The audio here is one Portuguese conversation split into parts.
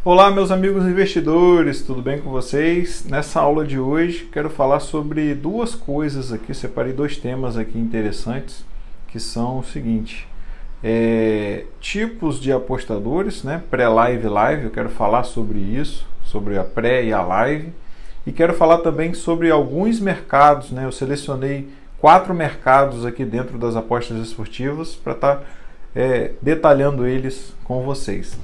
Olá, meus amigos investidores, tudo bem com vocês? Nessa aula de hoje quero falar sobre duas coisas aqui, separei dois temas aqui interessantes, que são o seguinte, tipos de apostadores, né? Pré-live e live, eu quero falar sobre isso, sobre a pré e a live, e quero falar também sobre alguns mercados, né? Eu selecionei 4 mercados aqui dentro das apostas esportivas para estar detalhando eles com vocês.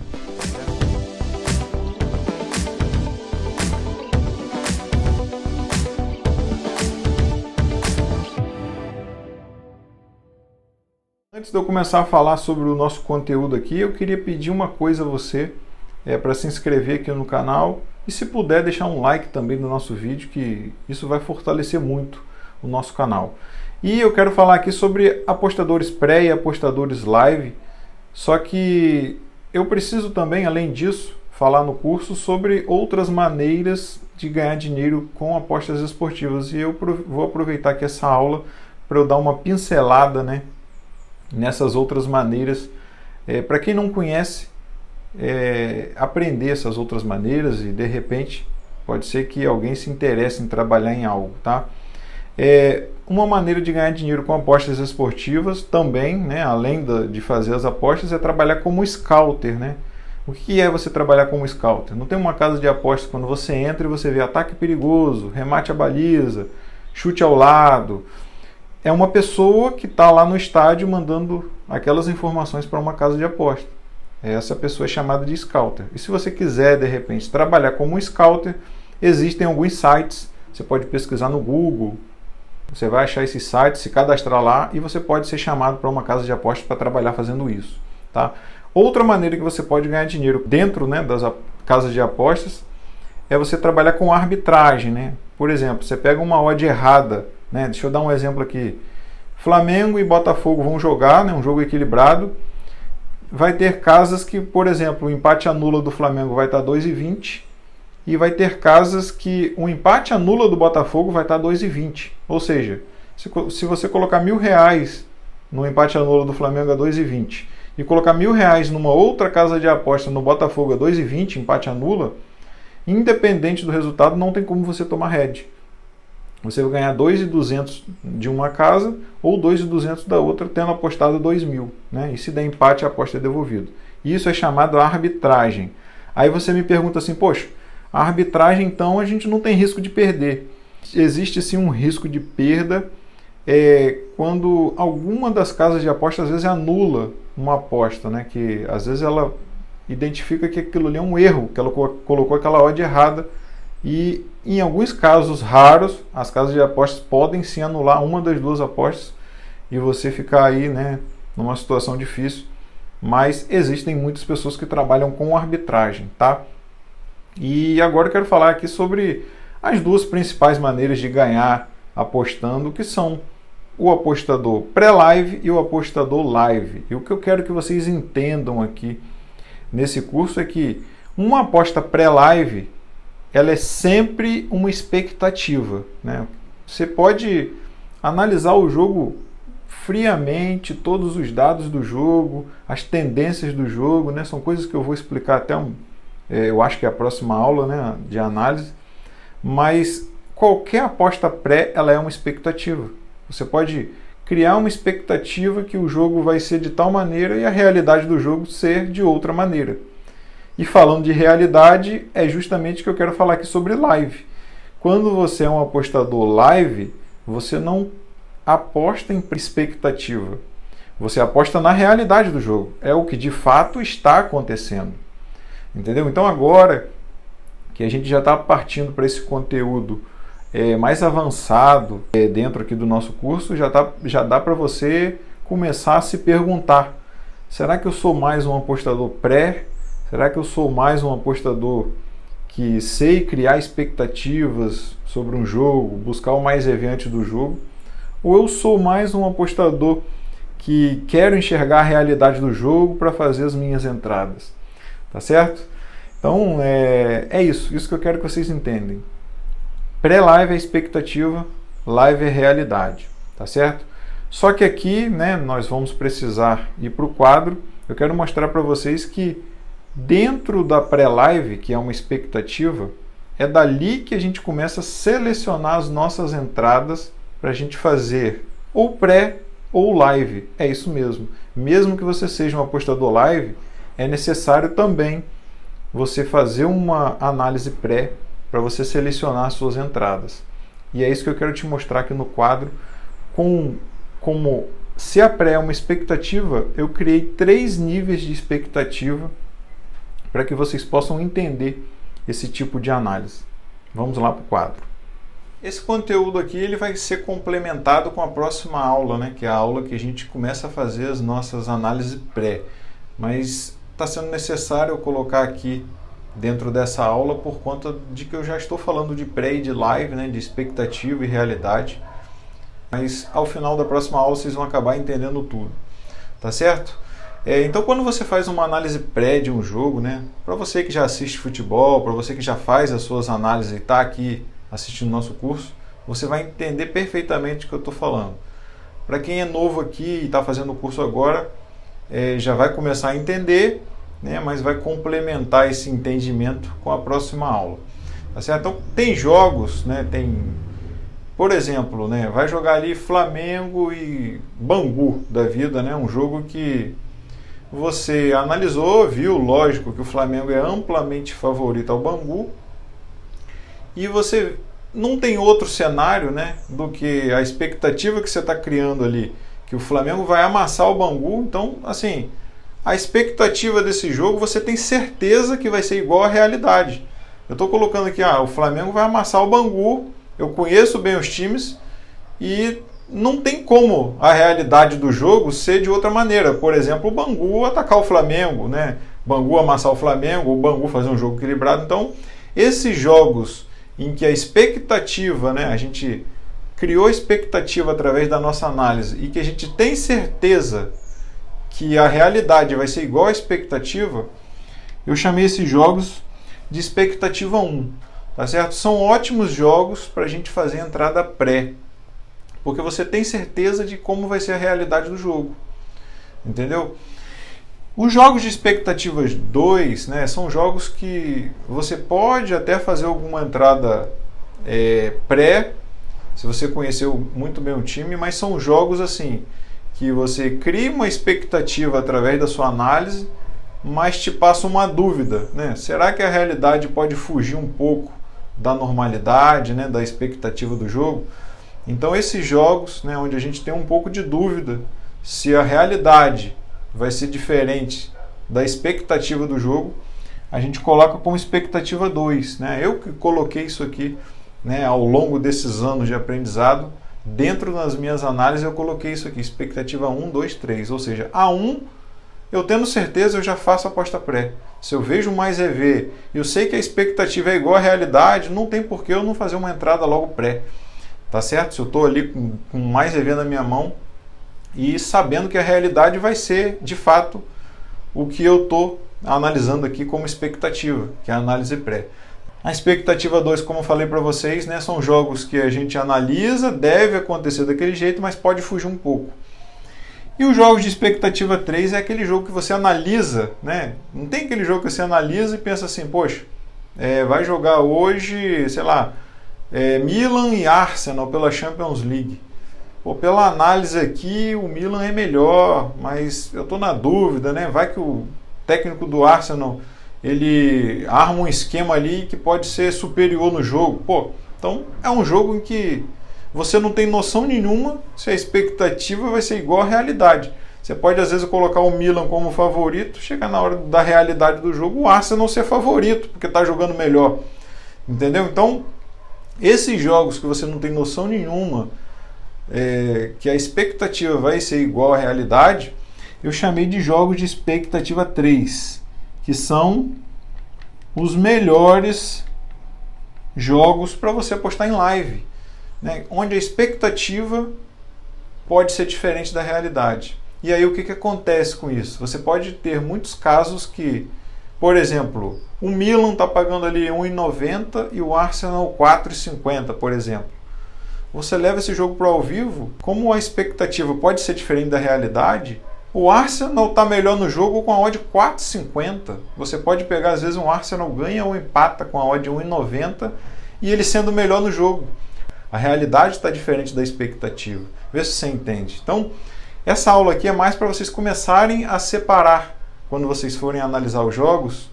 Antes de eu começar a falar sobre o nosso conteúdo aqui, eu queria pedir uma coisa a você, para se inscrever aqui no canal e, se puder, deixar um like também no nosso vídeo, que isso vai fortalecer muito o nosso canal. E eu quero falar aqui sobre apostadores pré e apostadores live, só que eu preciso também, além disso, falar no curso sobre outras maneiras de ganhar dinheiro com apostas esportivas. E eu vou aproveitar aqui essa aula para eu dar uma pincelada, né, nessas outras maneiras, para quem não conhece, aprender essas outras maneiras, e de repente pode ser que alguém se interesse em trabalhar em algo, tá? Uma maneira de ganhar dinheiro com apostas esportivas também, né, além de fazer as apostas, é trabalhar como scouter, né? O que é você trabalhar como scouter? Não tem uma casa de apostas quando você entra e você vê ataque perigoso, remate à baliza, chute ao lado. É uma pessoa que está lá no estádio mandando aquelas informações para uma casa de aposta. Essa pessoa é chamada de scouter. E se você quiser, de repente, trabalhar como scouter, existem alguns sites. Você pode pesquisar no Google, você vai achar esses sites, se cadastrar lá e você pode ser chamado para uma casa de apostas para trabalhar fazendo isso, tá? Outra maneira que você pode ganhar dinheiro dentro, né, das casas de apostas é você trabalhar com arbitragem, né? Por exemplo, você pega uma odd errada, né? Deixa eu dar um exemplo aqui. Flamengo e Botafogo vão jogar, né, um jogo equilibrado. Vai ter casas que, por exemplo, o empate anula do Flamengo vai estar 2,20 e vai ter casas que o empate anula do Botafogo vai estar 2,20. Ou seja, se você colocar R$1.000 no empate anula do Flamengo a 2,20 e colocar R$1.000 numa outra casa de aposta no Botafogo a 2,20, empate anula, independente do resultado, não tem como você tomar head. Você vai ganhar 2.200 de uma casa ou 2.200 da outra, tendo apostado 2.000, né? E se der empate, a aposta é devolvida. Isso é chamado arbitragem. Aí você me pergunta assim, poxa, a arbitragem, então, a gente não tem risco de perder. Existe sim um risco de perda quando alguma das casas de aposta às vezes anula uma aposta, né? Que às vezes ela identifica que aquilo ali é um erro, que ela colocou aquela odd errada. E em alguns casos raros, as casas de apostas podem sim anular uma das duas apostas e você ficar aí, né, numa situação difícil. Mas existem muitas pessoas que trabalham com arbitragem, tá? E agora eu quero falar aqui sobre as duas principais maneiras de ganhar apostando, que são o apostador pré-live e o apostador live. E o que eu quero que vocês entendam aqui nesse curso é que uma aposta pré-live, ela é sempre uma expectativa, né? Você pode analisar o jogo friamente, todos os dados do jogo, as tendências do jogo, né? São coisas que eu vou explicar até eu acho que é a próxima aula, né, de análise. Mas qualquer aposta pré, ela é uma expectativa. Você pode criar uma expectativa que o jogo vai ser de tal maneira e a realidade do jogo ser de outra maneira. E falando de realidade, é justamente o que eu quero falar aqui sobre live. Quando você é um apostador live, você não aposta em expectativa. Você aposta na realidade do jogo. É o que de fato está acontecendo. Entendeu? Então agora que a gente já está partindo para esse conteúdo mais avançado dentro aqui do nosso curso, já dá para você começar a se perguntar: será que eu sou mais um apostador pré? Será que eu sou mais um apostador que sei criar expectativas sobre um jogo, buscar o mais evidente do jogo? Ou eu sou mais um apostador que quero enxergar a realidade do jogo para fazer as minhas entradas? Tá certo? Então é isso que eu quero que vocês entendam. Pré-live é expectativa, live é realidade. Tá certo? Só que aqui, né, nós vamos precisar ir para o quadro. Eu quero mostrar para vocês que Dentro da pré-live, que é uma expectativa, é dali que a gente começa a selecionar as nossas entradas para a gente fazer ou pré ou live. É isso mesmo. Mesmo que você seja um apostador live, é necessário também você fazer uma análise pré para você selecionar as suas entradas. E é isso que eu quero te mostrar aqui no quadro. Como se a pré é uma expectativa, eu criei 3 níveis de expectativa para que vocês possam entender esse tipo de análise. Vamos lá para o quadro. Esse conteúdo aqui ele vai ser complementado com a próxima aula, né? Que é a aula que a gente começa a fazer as nossas análises pré. Mas está sendo necessário eu colocar aqui dentro dessa aula por conta de que eu já estou falando de pré e de live, né? De expectativa e realidade. Mas ao final da próxima aula vocês vão acabar entendendo tudo. Tá certo? Então, quando você faz uma análise pré de um jogo, né, para você que já assiste futebol, para você que já faz as suas análises e está aqui assistindo o nosso curso, você vai entender perfeitamente o que eu estou falando. Para quem é novo aqui e está fazendo o curso agora, já vai começar a entender, né, mas vai complementar esse entendimento com a próxima aula. Tá certo? Então, tem jogos, né, por exemplo, né, vai jogar ali Flamengo e Bangu da vida, né, um jogo que você analisou, viu, lógico que o Flamengo é amplamente favorito ao Bangu, e você não tem outro cenário, né, do que a expectativa que você está criando ali, que o Flamengo vai amassar o Bangu. Então, assim, a expectativa desse jogo você tem certeza que vai ser igual à realidade. Eu estou colocando aqui, o Flamengo vai amassar o Bangu, eu conheço bem os times e não tem como a realidade do jogo ser de outra maneira. Por exemplo, o Bangu atacar o Flamengo, né? Bangu amassar o Flamengo, o Bangu fazer um jogo equilibrado. Então, esses jogos em que a expectativa, né, a gente criou expectativa através da nossa análise e que a gente tem certeza que a realidade vai ser igual à expectativa, eu chamei esses jogos de expectativa 1. Tá certo? São ótimos jogos para a gente fazer a entrada pré, porque você tem certeza de como vai ser a realidade do jogo. Entendeu? Os jogos de expectativas 2, né, são jogos que você pode até fazer alguma entrada pré, se você conheceu muito bem o time, mas são jogos assim que você cria uma expectativa através da sua análise, mas te passa uma dúvida, né? Será que a realidade pode fugir um pouco da normalidade, né, da expectativa do jogo? Então esses jogos, né, onde a gente tem um pouco de dúvida se a realidade vai ser diferente da expectativa do jogo, a gente coloca como expectativa 2. Né? Eu que coloquei isso aqui, né, ao longo desses anos de aprendizado, dentro das minhas análises eu coloquei isso aqui, expectativa 1, 2, 3. Ou seja, a 1, eu tendo certeza, eu já faço a aposta pré. Se eu vejo mais EV e eu sei que a expectativa é igual à realidade, não tem por que eu não fazer uma entrada logo pré. Tá certo? Se eu estou ali com mais EV na minha mão e sabendo que a realidade vai ser, de fato, o que eu estou analisando aqui como expectativa, que é a análise pré. A expectativa 2, como eu falei para vocês, né, são jogos que a gente analisa, deve acontecer daquele jeito, mas pode fugir um pouco. E os jogos de expectativa 3 é aquele jogo que você analisa, né? Não tem aquele jogo que você analisa e pensa assim, poxa, vai jogar hoje, sei lá, Milan e Arsenal pela Champions League. Pô, pela análise aqui, o Milan é melhor, mas eu estou na dúvida, né? Vai que o técnico do Arsenal ele arma um esquema ali que pode ser superior no jogo. Pô, então é um jogo em que você não tem noção nenhuma se a expectativa vai ser igual à realidade. Você pode às vezes colocar o Milan como favorito, chegar na hora da realidade do jogo, o Arsenal ser favorito, porque está jogando melhor. Entendeu? Então, esses jogos que você não tem noção nenhuma que a expectativa vai ser igual à realidade, eu chamei de jogos de expectativa 3, que são os melhores jogos para você apostar em live, né? Onde a expectativa pode ser diferente da realidade. E aí o que acontece com isso? Você pode ter muitos casos que, por exemplo, o Milan está pagando ali 1,90 e o Arsenal 4,50, por exemplo. Você leva esse jogo para o ao vivo, como a expectativa pode ser diferente da realidade, O Arsenal está melhor no jogo com a odd 4,50. Você pode pegar, às vezes, um Arsenal ganha ou empata com a odd 1,90 e ele sendo melhor no jogo. A realidade está diferente da expectativa. Vê se você entende. Então, essa aula aqui é mais para vocês começarem a separar, quando vocês forem analisar os jogos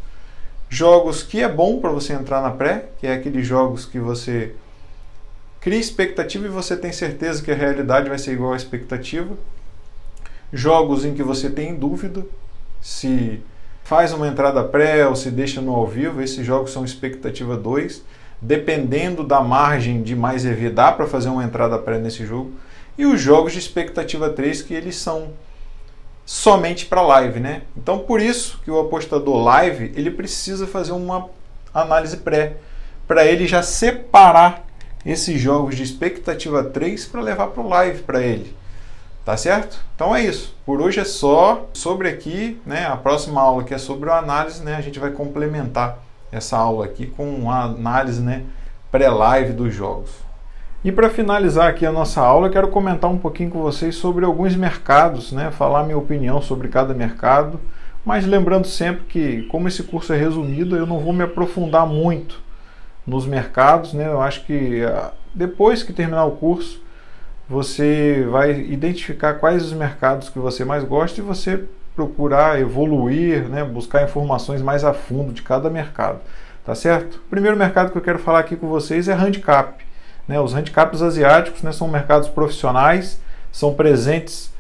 que é bom para você entrar na pré, que é aqueles jogos que você cria expectativa e você tem certeza que a realidade vai ser igual à expectativa. Jogos em que você tem dúvida se faz uma entrada pré ou se deixa no ao vivo. Esses jogos são expectativa 2. Dependendo da margem de mais EV, dá para fazer uma entrada pré nesse jogo. E os jogos de expectativa 3, que eles são somente para live, né? Então, por isso que o apostador live, ele precisa fazer uma análise pré, para ele já separar esses jogos de expectativa 3 para levar para o live para ele. Tá certo? Então é isso. Por hoje é só sobre aqui, né? A próxima aula que é sobre a análise, né? A gente vai complementar essa aula aqui com uma análise, né, pré-live dos jogos. E para finalizar aqui a nossa aula, eu quero comentar um pouquinho com vocês sobre alguns mercados, né? Falar minha opinião sobre cada mercado, mas lembrando sempre que, como esse curso é resumido, eu não vou me aprofundar muito nos mercados, né? Eu acho que depois que terminar o curso, você vai identificar quais os mercados que você mais gosta e você procurar evoluir, né, buscar informações mais a fundo de cada mercado, tá certo? O primeiro mercado que eu quero falar aqui com vocês é handicap, né? Os handicaps asiáticos, né, são mercados profissionais, são presentes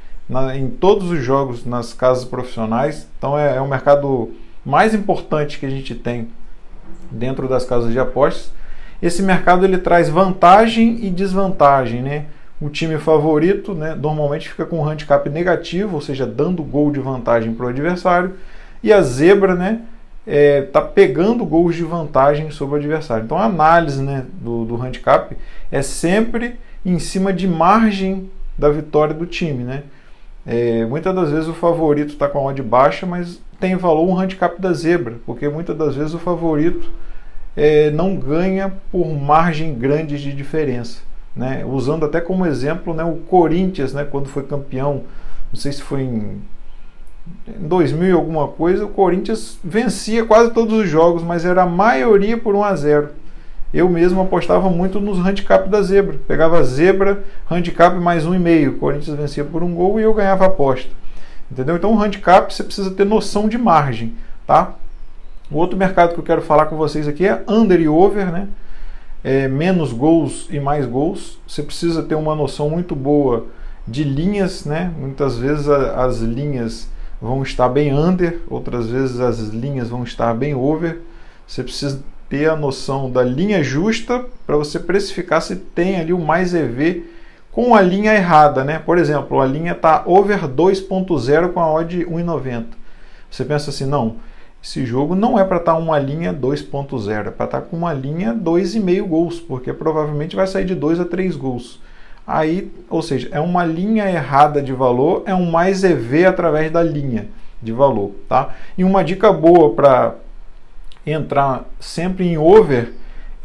em todos os jogos nas casas profissionais, então é o mercado mais importante que a gente tem dentro das casas de apostas. Esse mercado ele traz vantagem e desvantagem, né? O time favorito, né, normalmente fica com um handicap negativo, ou seja, dando gol de vantagem para o adversário, e a zebra, né, tá pegando gols de vantagem sobre o adversário. Então a análise, né, do handicap é sempre em cima de margem da vitória do time, né? Muitas das vezes o favorito está com a odd baixa, mas tem valor um handicap da zebra, porque muitas das vezes o favorito não ganha por margem grande de diferença. Né, usando até como exemplo, né, o Corinthians, né, quando foi campeão, não sei se foi em 2000 alguma coisa, o Corinthians vencia quase todos os jogos, mas era a maioria por 1-0. Eu mesmo apostava muito nos handicap da zebra, pegava zebra, handicap mais 1,5, o Corinthians vencia por 1 gol e eu ganhava a aposta. Entendeu? Então o handicap você precisa ter noção de margem, tá? O outro mercado que eu quero falar com vocês aqui é under e over, né? Menos gols e mais gols. Você precisa ter uma noção muito boa de linhas, né? Muitas vezes as linhas vão estar bem under, outras vezes as linhas vão estar bem over. Você precisa ter a noção da linha justa para você precificar se tem ali o mais EV com a linha errada, né? Por exemplo, a linha está over 2.0 com a odd 1,90. Você pensa assim, não, esse jogo não é para estar uma linha 2.0, é para estar com uma linha 2,5 gols, porque provavelmente vai sair de 2 a 3 gols. Aí, ou seja, é uma linha errada de valor, é um mais EV através da linha de valor, tá? E uma dica boa para entrar sempre em over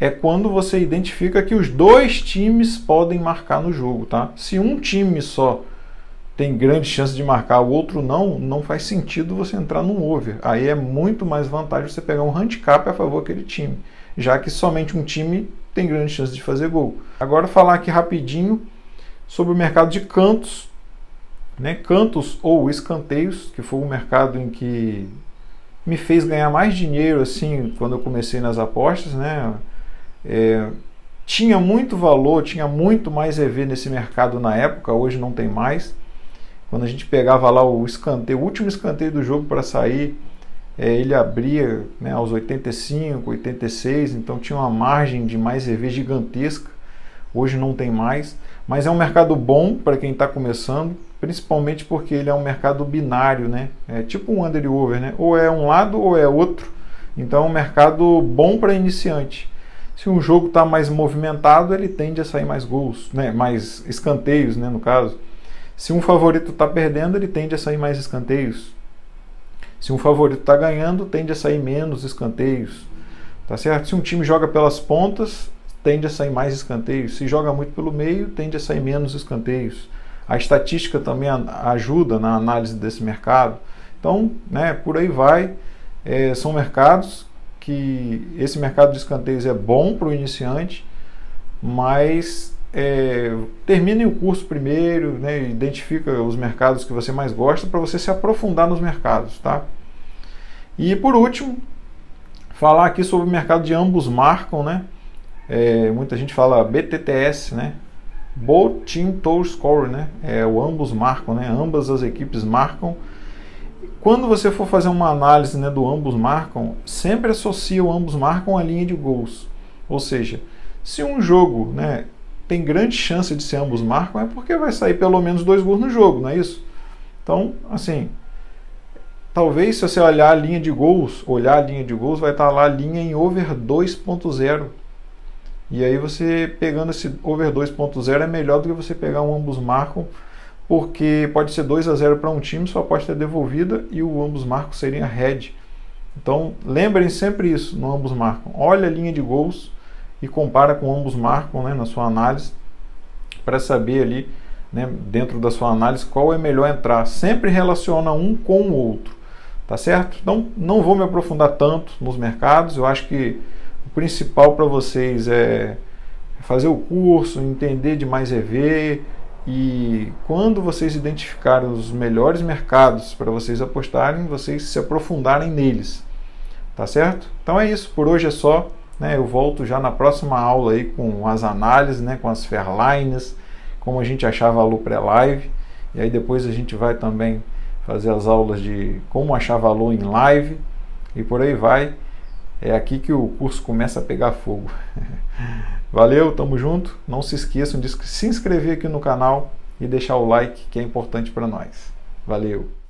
é quando você identifica que os dois times podem marcar no jogo, tá? Se um time só tem grande chance de marcar, o outro não faz sentido você entrar num over. Aí é muito mais vantagem você pegar um handicap a favor daquele time, já que somente um time tem grande chance de fazer gol. Agora falar aqui rapidinho sobre o mercado de cantos, né? Cantos ou escanteios, que foi o mercado em que me fez ganhar mais dinheiro assim quando eu comecei nas apostas, né? Tinha muito valor, tinha muito mais EV nesse mercado na época, hoje não tem mais. Quando a gente pegava lá o escanteio, o último escanteio do jogo para sair, ele abria, né, aos 85, 86, então tinha uma margem de mais EV gigantesca. Hoje não tem mais, mas é um mercado bom para quem está começando, principalmente porque ele é um mercado binário, né? É tipo um under e over, né? Ou é um lado ou é outro. Então é um mercado bom para iniciante. Se um jogo está mais movimentado, ele tende a sair mais gols, né? Mais escanteios, né, no caso. Se um favorito está perdendo, ele tende a sair mais escanteios. Se um favorito está ganhando, tende a sair menos escanteios. Tá certo? Se um time joga pelas pontas, tende a sair mais escanteios. Se joga muito pelo meio, tende a sair menos escanteios. A estatística também ajuda na análise desse mercado. Então, né, por aí vai. São mercados que esse mercado de escanteios é bom para o iniciante, mas termine o curso primeiro, né, identifica os mercados que você mais gosta para você se aprofundar nos mercados, tá? E por último, falar aqui sobre o mercado de ambos marcam, né? Muita gente fala BTTS, né? Both Team to Score, né? O ambos marcam, né? Ambas as equipes marcam. Quando você for fazer uma análise, né, do ambos marcam, sempre associa o ambos marcam à linha de gols. Ou seja, se um jogo, né, tem grande chance de ser ambos marcam, é porque vai sair pelo menos 2 gols no jogo, não é isso? Então, assim, talvez se você olhar a linha de gols, vai estar lá a linha em over 2.0. E aí você pegando esse over 2.0 é melhor do que você pegar um ambos marcam, porque pode ser 2-0 para um time, sua aposta é devolvida e o ambos marcam seria head. Então lembrem sempre isso no ambos marcam. Olha a linha de gols e compara com ambos marcam, né, na sua análise, para saber ali, né, dentro da sua análise qual é melhor entrar. Sempre relaciona um com o outro, tá certo? Então não vou me aprofundar tanto nos mercados. Eu acho que o principal para vocês é fazer o curso, entender de mais EV. E quando vocês identificarem os melhores mercados para vocês apostarem, vocês se aprofundarem neles, tá certo? Então é isso, por hoje é só, né? Eu volto já na próxima aula aí com as análises, né? Com as Fairlines, como a gente achar valor pré-live, e aí depois a gente vai também fazer as aulas de como achar valor em live, e por aí vai. É aqui que o curso começa a pegar fogo. Valeu, tamo junto. Não se esqueçam de se inscrever aqui no canal e deixar o like, que é importante para nós. Valeu!